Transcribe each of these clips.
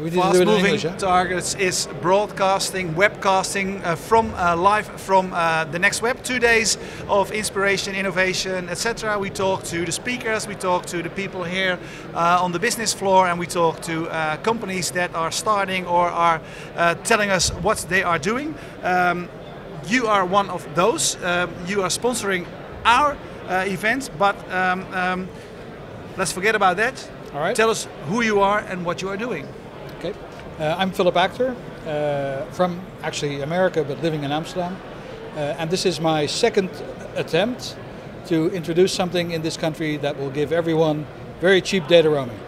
We need to do it in English, Fast-moving targets is broadcasting, webcasting from live from the next web. 2 days of inspiration, innovation, etc. We talk to the speakers, we talk to the people here on the business floor, and we talk to companies that are starting or are telling us what they are doing. You are one of those. You are sponsoring our event, but let's forget about that. All right. Tell us who you are and what you are doing. Okay. I'm Phillip from actually America, but living in Amsterdam. And this is my second attempt to introduce something in this country that will give everyone very cheap data roaming.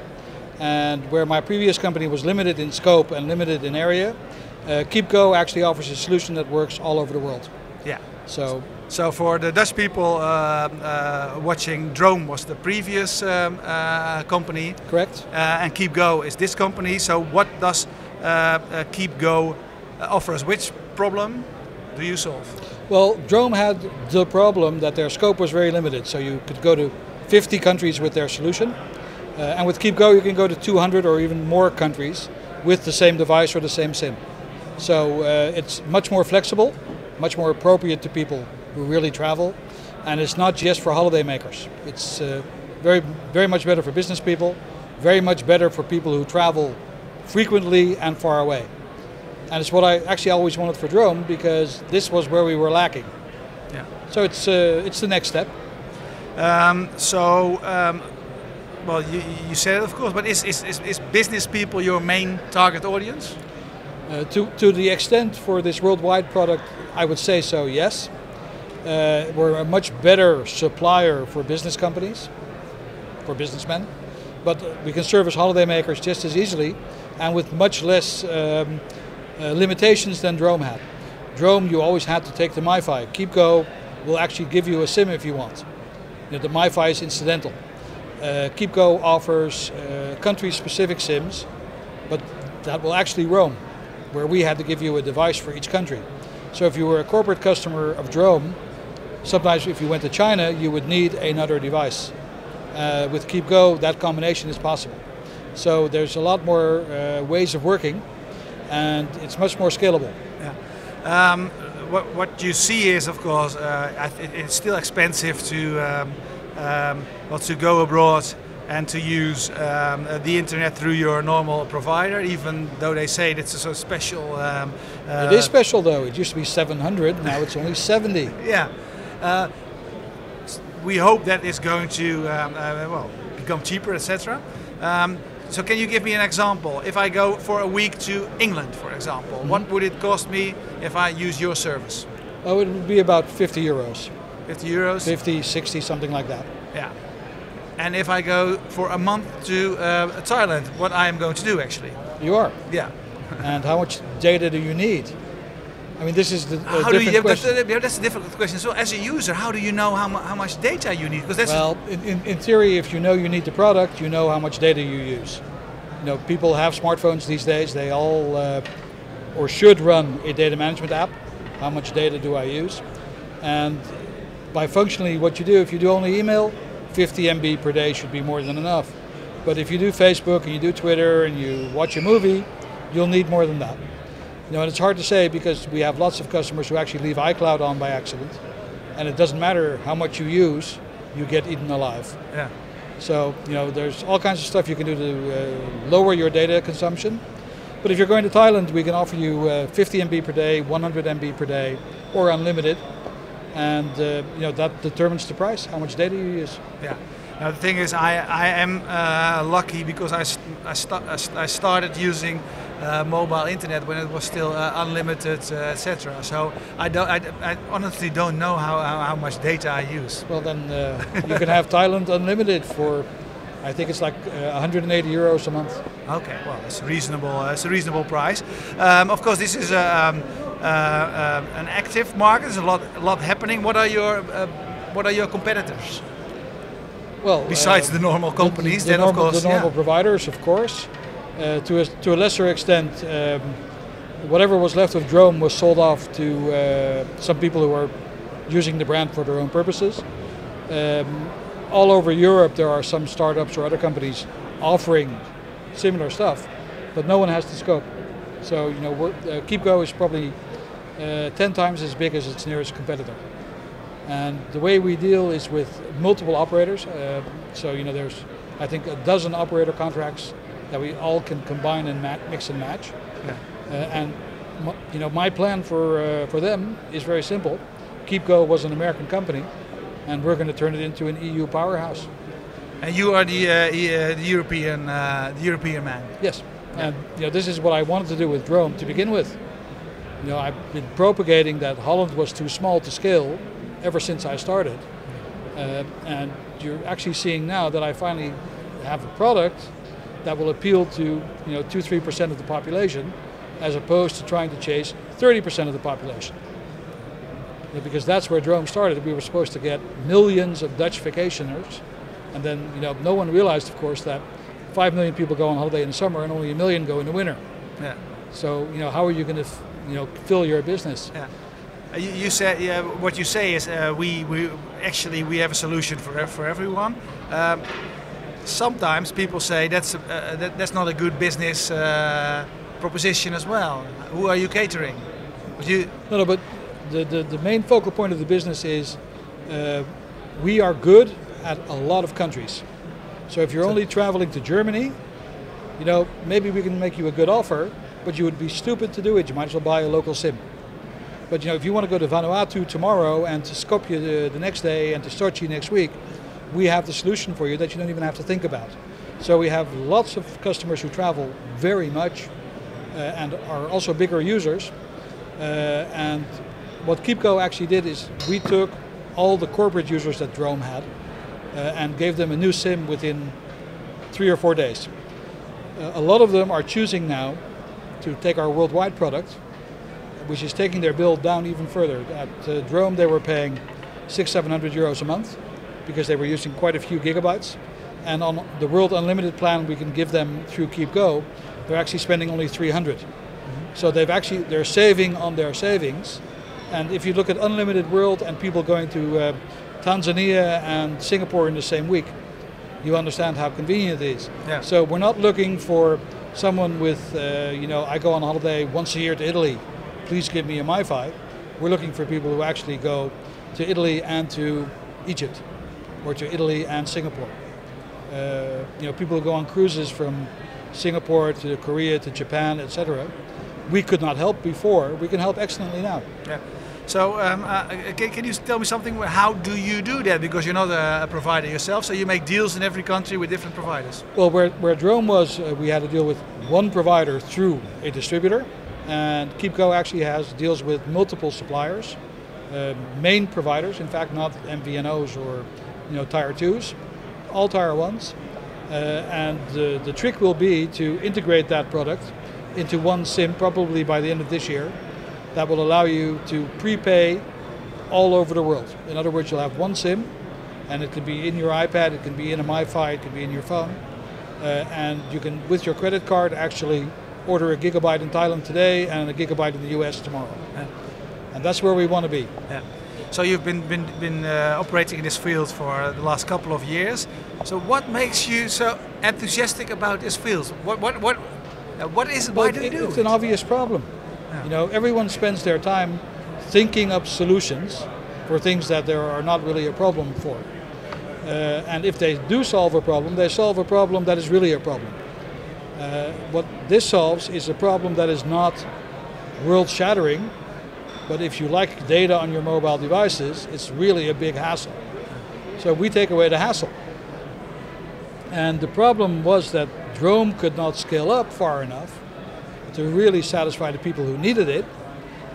And where my previous company was limited in scope and limited in area, Keepgo actually offers a solution that works all over the world. Yeah. So for the Dutch people watching, Drome was the previous company. Correct. And Keepgo is this company. So what does Keepgo offer us? Which problem do you solve? Well, Drome had the problem that their scope was very limited. So you could go to 50 countries with their solution. And with Keepgo you can go to 200 or even more countries with the same device or the same SIM. So it's much more flexible, much more appropriate to people who really travel, and it's not just for holiday makers. It's very much better for business people, very much better for people who travel frequently and far away. And it's what I actually always wanted for Drome, because this was where we were lacking. Yeah. So it's the next step. Well, you said it, of course, but is business people your main target audience? To the extent for this worldwide product, I would say so, yes. We're a much better supplier for business companies, for businessmen, but we can service holiday makers just as easily and with much less limitations than Drome had. Drome, you always had to take the MiFi. Keepgo will actually give you a SIM if you want. The MiFi is incidental. Keepgo offers country-specific SIMs, but that will actually roam, where we had to give you a device for each country. So if you were a corporate customer of Drome, sometimes if you went to China, you would need another device. With Keepgo, that combination is possible. So there's a lot more ways of working, and it's much more scalable. Yeah. What you see is, of course, it's still expensive to go abroad and to use the internet through your normal provider, even though they say it's so special. It is special though. It used to be 700, now it's only 70. Yeah. We hope that is going to become cheaper, etc. So can you give me an example? If I go for a week to England, for example, what would it cost me if I use your service? Oh, it would be about 50 euros. 50 euros? 50, 60, something like that. Yeah. And if I go for a month to Thailand, what I am going to do actually? You are. Yeah. And how much data do you need? I mean, this is the different question. That's a difficult question. So as a user, how do you know how much data you need? Because that's in theory, if you know you need the product, you know how much data you use. You know, people have smartphones these days. They all or should run a data management app. How much data do I use? And by functionally, what you do, if you do only email, 50 MB per day should be more than enough. But if you do Facebook and you do Twitter and you watch a movie, you'll need more than that. You know, and it's hard to say because we have lots of customers who actually leave iCloud on by accident, and it doesn't matter how much you use, you get eaten alive. Yeah. So, you know, there's all kinds of stuff you can do to lower your data consumption. But if you're going to Thailand, we can offer you 50 MB per day, 100 MB per day, or unlimited. And you know, that determines the price, how much data you use. Yeah. Now the thing is, I am lucky because I started using mobile internet when it was still unlimited, etc. So I honestly don't know how much data I use. Well, then you can have Thailand unlimited for, I think it's like 180 euros a month. Okay, well, it's reasonable. It's a reasonable price. Of course, this is an active market. There's a lot happening. What are your competitors? Well, besides the normal companies, the normal, of course, the normal providers, of course. To a lesser extent, whatever was left of Drome was sold off to some people who are using the brand for their own purposes. All over Europe, there are some startups or other companies offering similar stuff, but no one has the scope. So Keepgo is probably 10 times as big as its nearest competitor. And the way we deal is with multiple operators. So there's, I think, a dozen operator contracts that we all can combine and mix and match. Yeah. And my plan for them is very simple. Keepgo was an American company, and we're going to turn it into an EU powerhouse. And you are the European man. Yes. And this is what I wanted to do with Drome to begin with. I've been propagating that Holland was too small to scale ever since I started. And you're actually seeing now that I finally have a product that will appeal to 2-3% of the population, as opposed to trying to chase 30% of the population. Because that's where Drome started. We were supposed to get millions of Dutch vacationers, and then no one realized, of course, that 5 million people go on holiday in the summer and only 1 million go in the winter. Yeah. So how are you going to fill your business? Yeah. You said what you say is we have a solution for everyone. Sometimes people say that's not a good business proposition as well. Who are you catering? No, but the main focal point of the business is we are good at a lot of countries. So if you're only traveling to Germany, maybe we can make you a good offer, but you would be stupid to do it. You might as well buy a local SIM. But if you want to go to Vanuatu tomorrow and to Skopje the next day and to Sochi next week, we have the solution for you that you don't even have to think about. So we have lots of customers who travel very much and are also bigger users. And what Keepgo actually did is we took all the corporate users that Drome had and gave them a new SIM within 3 or 4 days. A lot of them are choosing now to take our worldwide product, which is taking their bill down even further. At Drome they were paying 600-700 euros a month because they were using quite a few gigabytes. And on the World Unlimited plan we can give them through Keepgo, they're actually spending only 300. So they're saving on their savings. And if you look at Unlimited World and people going to Tanzania and Singapore in the same week, you understand how convenient it is. Yeah. So we're not looking for someone with, I go on holiday once a year to Italy, please give me a MiFi. We're looking for people who actually go to Italy and to Egypt, or to Italy and Singapore. People who go on cruises from Singapore to Korea to Japan, etc. We could not help before. We can help excellently now. Yeah. So can you tell me something? How do you do that? Because you're not a provider yourself, so you make deals in every country with different providers. Well, where Drome was, we had to deal with one provider through a distributor, and Keepgo actually has deals with multiple suppliers, main providers. In fact, not MVNOs or tier 2s, all tier 1s. And the trick will be to integrate that product into one SIM, probably by the end of this year. That will allow you to prepay all over the world. In other words, you'll have one SIM, and it can be in your iPad, it can be in a MiFi, it can be in your phone, and you can, with your credit card, actually order a gigabyte in Thailand today and a gigabyte in the US tomorrow. Yeah. And that's where we want to be. Yeah. So you've been operating in this field for the last couple of years. So what makes you so enthusiastic about this field? What is it? Why do you do it? It's an obvious problem. Yeah. Everyone spends their time thinking up solutions for things that there are not really a problem for. And if they do solve a problem, they solve a problem that is really a problem. What this solves is a problem that is not world-shattering, but if you like data on your mobile devices, it's really a big hassle. So we take away the hassle. And the problem was that Drome could not scale up far enough to really satisfy the people who needed it,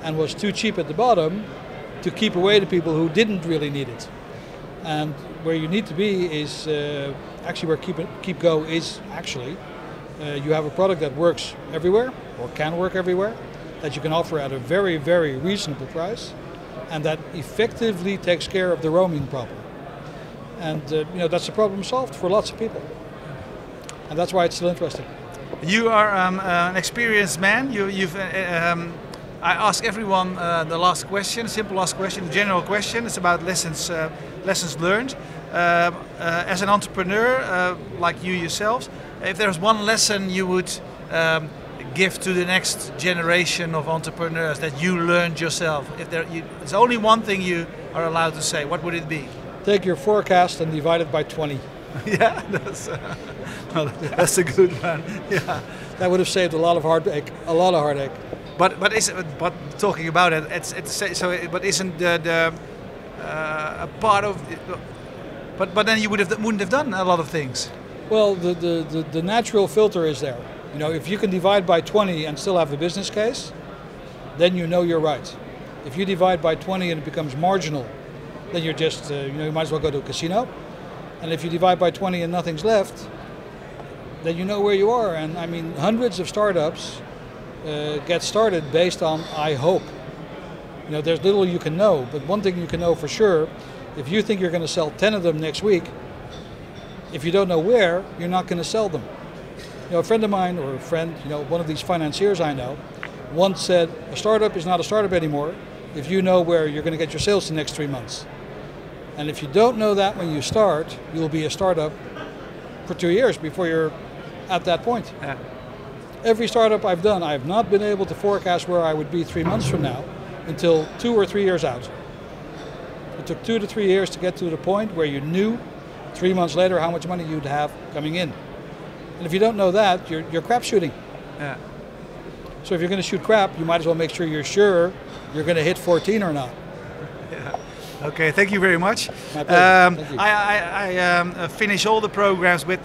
and was too cheap at the bottom to keep away the people who didn't really need it. And where you need to be is actually where Keepgo is actually. You have a product that works everywhere, or can work everywhere, that you can offer at a very, very reasonable price, and that effectively takes care of the roaming problem. And that's a problem solved for lots of people. And that's why it's still interesting. You are an experienced man. I ask everyone the last question, simple last question, general question. It's about lessons learned. As an entrepreneur, like you yourselves, if there's one lesson you would give to the next generation of entrepreneurs that you learned yourself? If it's only one thing you are allowed to say, what would it be? Take your forecast and divide it by 20. Yeah, that's a good one. Yeah, that would have saved a lot of heartache. But talking about it, but isn't the a part of it, but then you wouldn't have done a lot of things. Well, the natural filter is there. You know, if you can divide by 20 and still have a business case, then you know you're right. If you divide by 20 and it becomes marginal, then you're just you might as well go to a casino. And if you divide by 20 and nothing's left, then you know where you are. And I mean, hundreds of startups get started based on I hope. You know, there's little you can know, but one thing you can know for sure, if you think you're going to sell 10 of them next week, if you don't know where, you're not going to sell them. You know, a friend of mine, or a friend, one of these financiers I know, once said, a startup is not a startup anymore if you know where you're going to get your sales the next 3 months. And if you don't know that when you start, you'll be a startup for 2 years before you're at that point. Yeah. Every startup I've done, I have not been able to forecast where I would be 3 months from now until 2 or 3 years out. It took 2 to 3 years to get to the point where you knew 3 months later how much money you'd have coming in. And if you don't know that, you're crap shooting. Yeah. So if you're going to shoot crap, you might as well make sure you're going to hit 14 or not. Yeah. Okay, thank you very much. My pleasure. Thank you. I finish all the programs with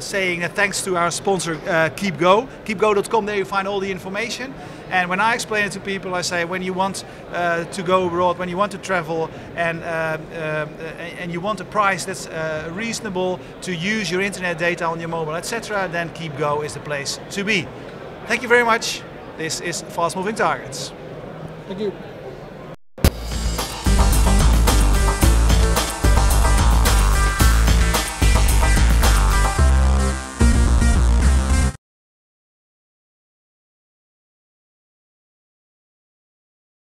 saying that thanks to our sponsor Keepgo. Keepgo.com, there you find all the information. And when I explain it to people, I say when you want to go abroad, when you want to travel, and you want a price that's reasonable to use your internet data on your mobile, etc., then Keepgo is the place to be. Thank you very much. This is Fast Moving Targets. Thank you.